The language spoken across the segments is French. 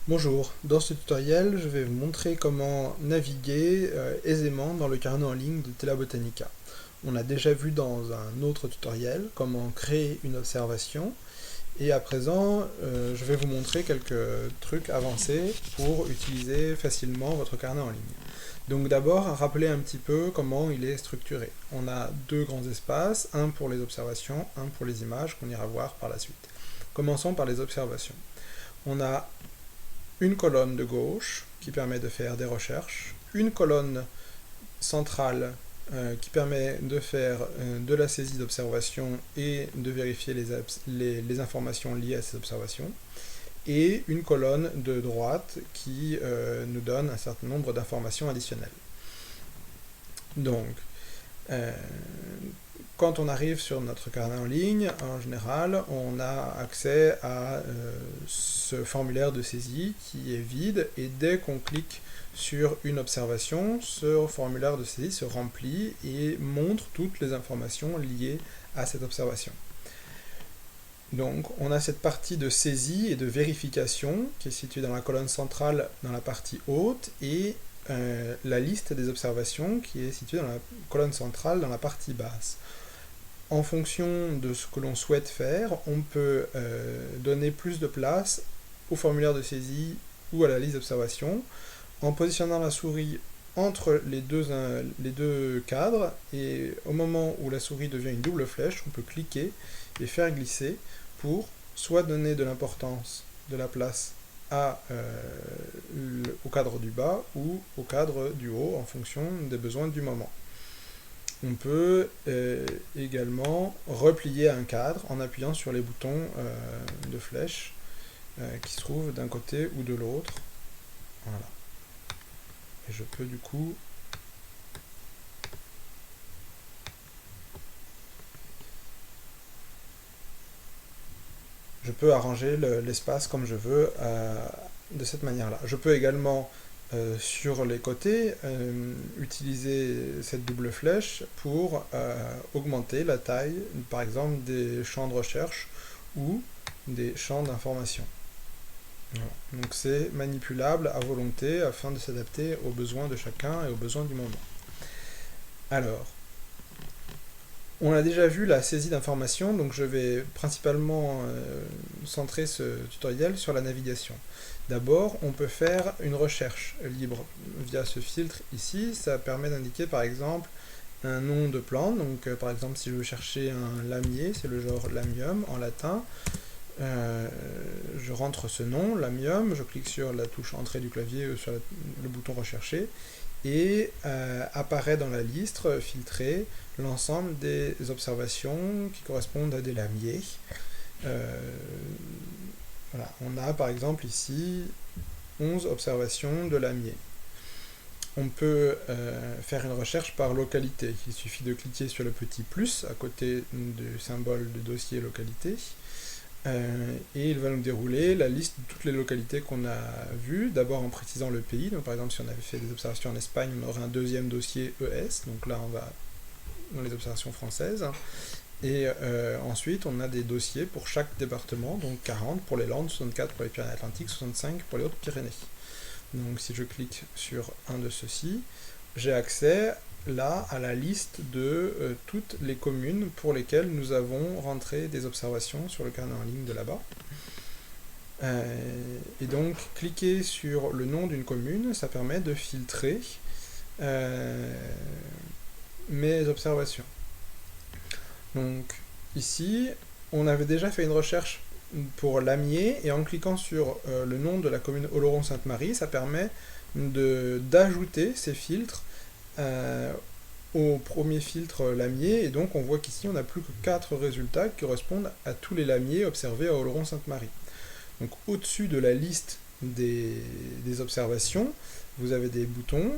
Bonjour, dans ce tutoriel, je vais vous montrer comment naviguer aisément dans le carnet en ligne de Tela Botanica. On a déjà vu dans un autre tutoriel comment créer une observation, et à présent, je vais vous montrer quelques trucs avancés pour utiliser facilement votre carnet en ligne. Donc d'abord, rappeler un petit peu comment il est structuré. On a deux grands espaces, un pour les observations, un pour les images qu'on ira voir par la suite. Commençons par les observations. On a une colonne de gauche qui permet de faire des recherches, une colonne centrale qui permet de faire de la saisie d'observations et de vérifier les informations liées à ces observations, et une colonne de droite qui nous donne un certain nombre d'informations additionnelles. Donc, euh, quand on arrive sur notre carnet en ligne, en général, on a accès à ce formulaire de saisie qui est vide, et dès qu'on clique sur une observation, ce formulaire de saisie se remplit et montre toutes les informations liées à cette observation. Donc on a cette partie de saisie et de vérification qui est située dans la colonne centrale dans la partie haute, et la liste des observations qui est située dans la colonne centrale dans la partie basse. En fonction de ce que l'on souhaite faire, on peut donner plus de place au formulaire de saisie ou à la liste d'observation en positionnant la souris entre les deux cadres, et au moment où la souris devient une double flèche, on peut cliquer et faire glisser pour soit donner de l'importance, de la place au cadre du bas ou au cadre du haut en fonction des besoins du moment. On peut également replier un cadre en appuyant sur les boutons de flèche qui se trouvent d'un côté ou de l'autre. Voilà. Et je peux du coup arranger l'espace comme je veux de cette manière-là. Je peux également sur les côtés utiliser cette double flèche pour augmenter la taille, par exemple, des champs de recherche ou des champs d'information. Voilà. Donc c'est manipulable à volonté afin de s'adapter aux besoins de chacun et aux besoins du moment. Alors, on a déjà vu la saisie d'informations, donc je vais principalement centrer ce tutoriel sur la navigation. D'abord, on peut faire une recherche libre via ce filtre ici. Ça permet d'indiquer par exemple un nom de plante. Donc par exemple, si je veux chercher un lamier, c'est le genre lamium en latin. Je rentre ce nom, lamium, je clique sur la touche entrée du clavier, sur le bouton rechercher, et apparaît dans la liste filtrée l'ensemble des observations qui correspondent à des lamiers. Voilà. On a par exemple ici 11 observations de lamiers. On peut faire une recherche par localité. Il suffit de cliquer sur le petit plus à côté du symbole de dossier localité. Et il va nous dérouler la liste de toutes les localités qu'on a vues, d'abord en précisant le pays. Donc par exemple, si on avait fait des observations en Espagne, on aurait un deuxième dossier ES, donc là on va dans les observations françaises. Et ensuite, on a des dossiers pour chaque département, donc 40 pour les Landes, 64 pour les Pyrénées-Atlantiques, 65 pour les Hautes-Pyrénées. Donc si je clique sur un de ceux-ci, j'ai accès là à la liste de toutes les communes pour lesquelles nous avons rentré des observations sur le carnet en ligne de là-bas. Et donc cliquer sur le nom d'une commune, ça permet de filtrer mes observations. Donc ici, on avait déjà fait une recherche pour lamier, et en cliquant sur le nom de la commune Oloron-Sainte-Marie, ça permet d'ajouter ces filtres au premier filtre lamier, et donc on voit qu'ici on n'a plus que 4 résultats qui correspondent à tous les lamiers observés à Oloron-Sainte-Marie. Donc au-dessus de la liste des observations, vous avez des boutons,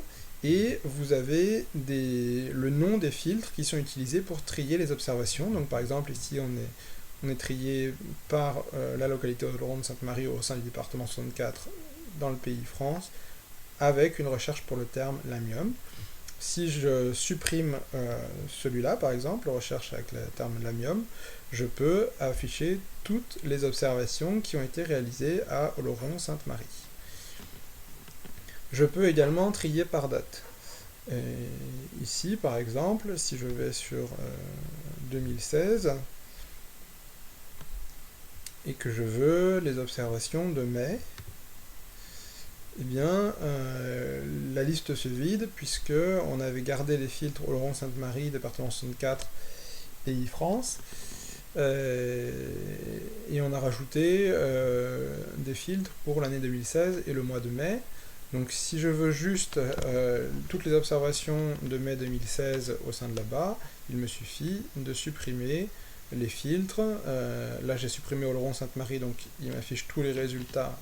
et vous avez le nom des filtres qui sont utilisés pour trier les observations. Donc par exemple ici on est trié par la localité Oloron-Sainte-Marie au sein du département 64 dans le pays France, avec une recherche pour le terme lamium. Si je supprime celui-là, par exemple, recherche avec le terme lamium, je peux afficher toutes les observations qui ont été réalisées à Oloron-Sainte-Marie. Je peux également trier par date. Et ici, par exemple, si je vais sur 2016 et que je veux les observations de mai, eh bien, la liste se vide puisque on avait gardé les filtres Oloron-Sainte-Marie, département 64, pays France, et on a rajouté des filtres pour l'année 2016 et le mois de mai. Donc si je veux juste toutes les observations de mai 2016 au sein de là-bas, il me suffit de supprimer les filtres. Là j'ai supprimé Oloron-Sainte-Marie, donc il m'affiche tous les résultats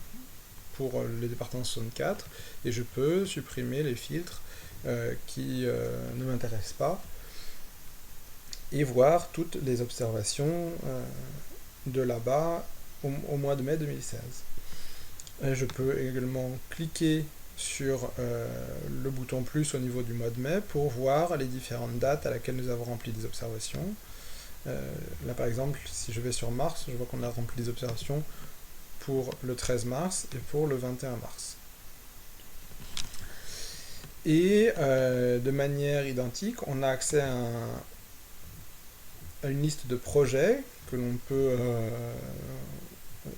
pour le département 64, et je peux supprimer les filtres qui ne m'intéressent pas, et voir toutes les observations de là-bas au mois de mai 2016. Et je peux également cliquer sur le bouton plus au niveau du mois de mai pour voir les différentes dates à laquelle nous avons rempli des observations. Là par exemple, si je vais sur mars, je vois qu'on a rempli des observations pour le 13 mars et pour le 21 mars. Et de manière identique, on a accès à une liste de projets que l'on peut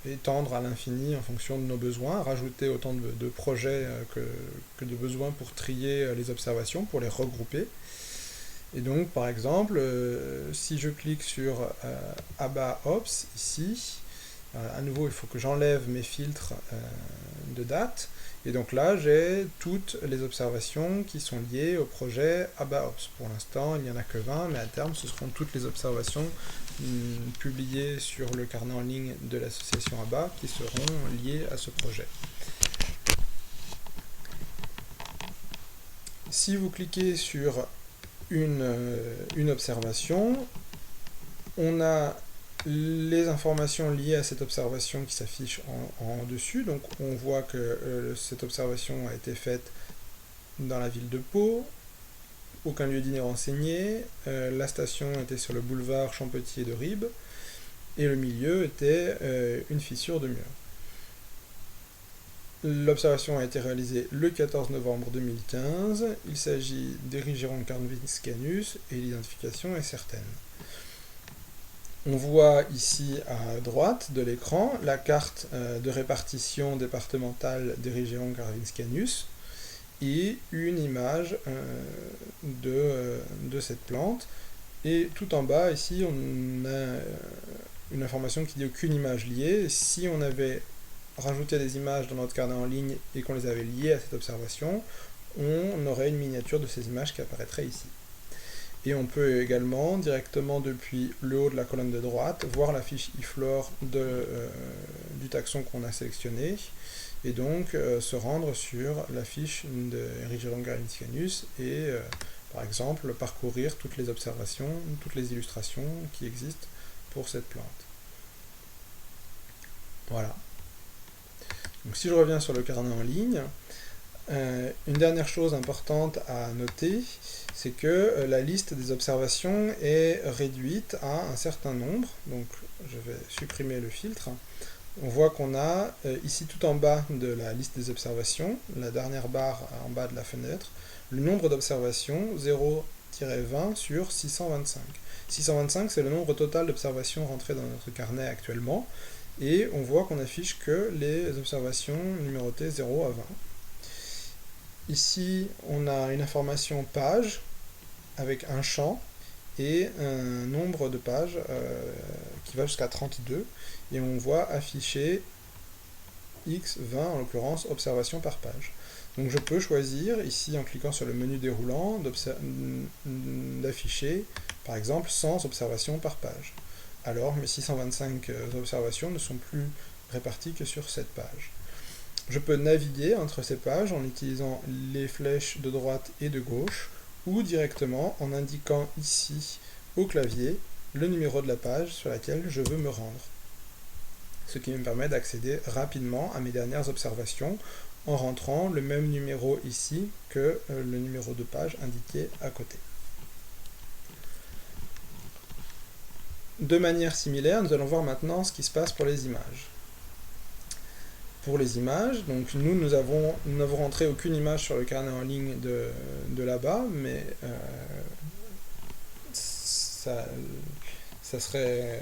étendre à l'infini en fonction de nos besoins, rajouter autant de projets que de besoins pour trier les observations, pour les regrouper. Et donc, par exemple, si je clique sur ABBA-OPS ici, à nouveau, il faut que j'enlève mes filtres de date. Et donc là, j'ai toutes les observations qui sont liées au projet ABBA-OPS. Pour l'instant, il n'y en a que 20, mais à terme, ce seront toutes les observations publiées sur le carnet en ligne de l'association ABBA qui seront liées à ce projet. Si vous cliquez sur une observation, on a les informations liées à cette observation qui s'affichent en dessus. Donc on voit que cette observation a été faite dans la ville de Pau, aucun lieu dîner renseigné, la station était sur le boulevard Champetier de Ribes, et le milieu était une fissure de mur. L'observation a été réalisée le 14 novembre 2015, il s'agit d'Erigeron carvinus et l'identification est certaine. On voit ici à droite de l'écran la carte de répartition départementale d'Erigeron carvinus et une image de cette plante. Et tout en bas, ici, on a une information qui dit aucune image liée. Si on avait rajouté des images dans notre carnet en ligne et qu'on les avait liées à cette observation, on aurait une miniature de ces images qui apparaîtrait ici. Et on peut également, directement depuis le haut de la colonne de droite, voir la fiche iflore du taxon qu'on a sélectionné, et donc se rendre sur la fiche de Erigeron carvinus et, par exemple, parcourir toutes les observations, toutes les illustrations qui existent pour cette plante. Voilà. Donc si je reviens sur le carnet en ligne, une dernière chose importante à noter, c'est que la liste des observations est réduite à un certain nombre. Donc je vais supprimer le filtre. On voit qu'on a ici tout en bas de la liste des observations, la dernière barre en bas de la fenêtre, le nombre d'observations 0-20 sur 625. 625 c'est le nombre total d'observations rentrées dans notre carnet actuellement, et on voit qu'on affiche que les observations numérotées 0 à 20. Ici, on a une information page avec un champ et un nombre de pages qui va jusqu'à 32, et on voit afficher X20, en l'occurrence observation par page. Donc je peux choisir, ici en cliquant sur le menu déroulant, d'afficher par exemple 100 observations par page. Alors mes 625 observations ne sont plus réparties que sur cette page. Je peux naviguer entre ces pages en utilisant les flèches de droite et de gauche, ou directement en indiquant ici au clavier le numéro de la page sur laquelle je veux me rendre. Ce qui me permet d'accéder rapidement à mes dernières observations en rentrant le même numéro ici que le numéro de page indiqué à côté. De manière similaire, nous allons voir maintenant ce qui se passe pour les images. pour les images. Donc nous n'avons rentré aucune image sur le carnet en ligne de là-bas, mais ça serait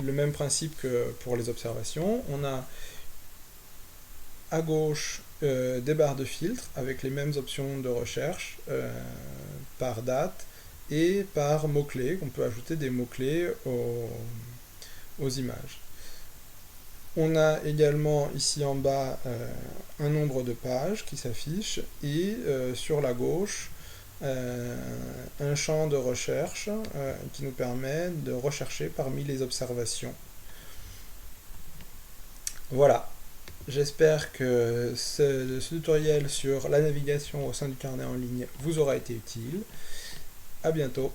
le même principe que pour les observations. On a à gauche des barres de filtre avec les mêmes options de recherche par date et par mots-clés. On peut ajouter des mots-clés aux images. On a également ici en bas un nombre de pages qui s'affiche et sur la gauche un champ de recherche qui nous permet de rechercher parmi les observations. Voilà, j'espère que ce tutoriel sur la navigation au sein du carnet en ligne vous aura été utile. À bientôt.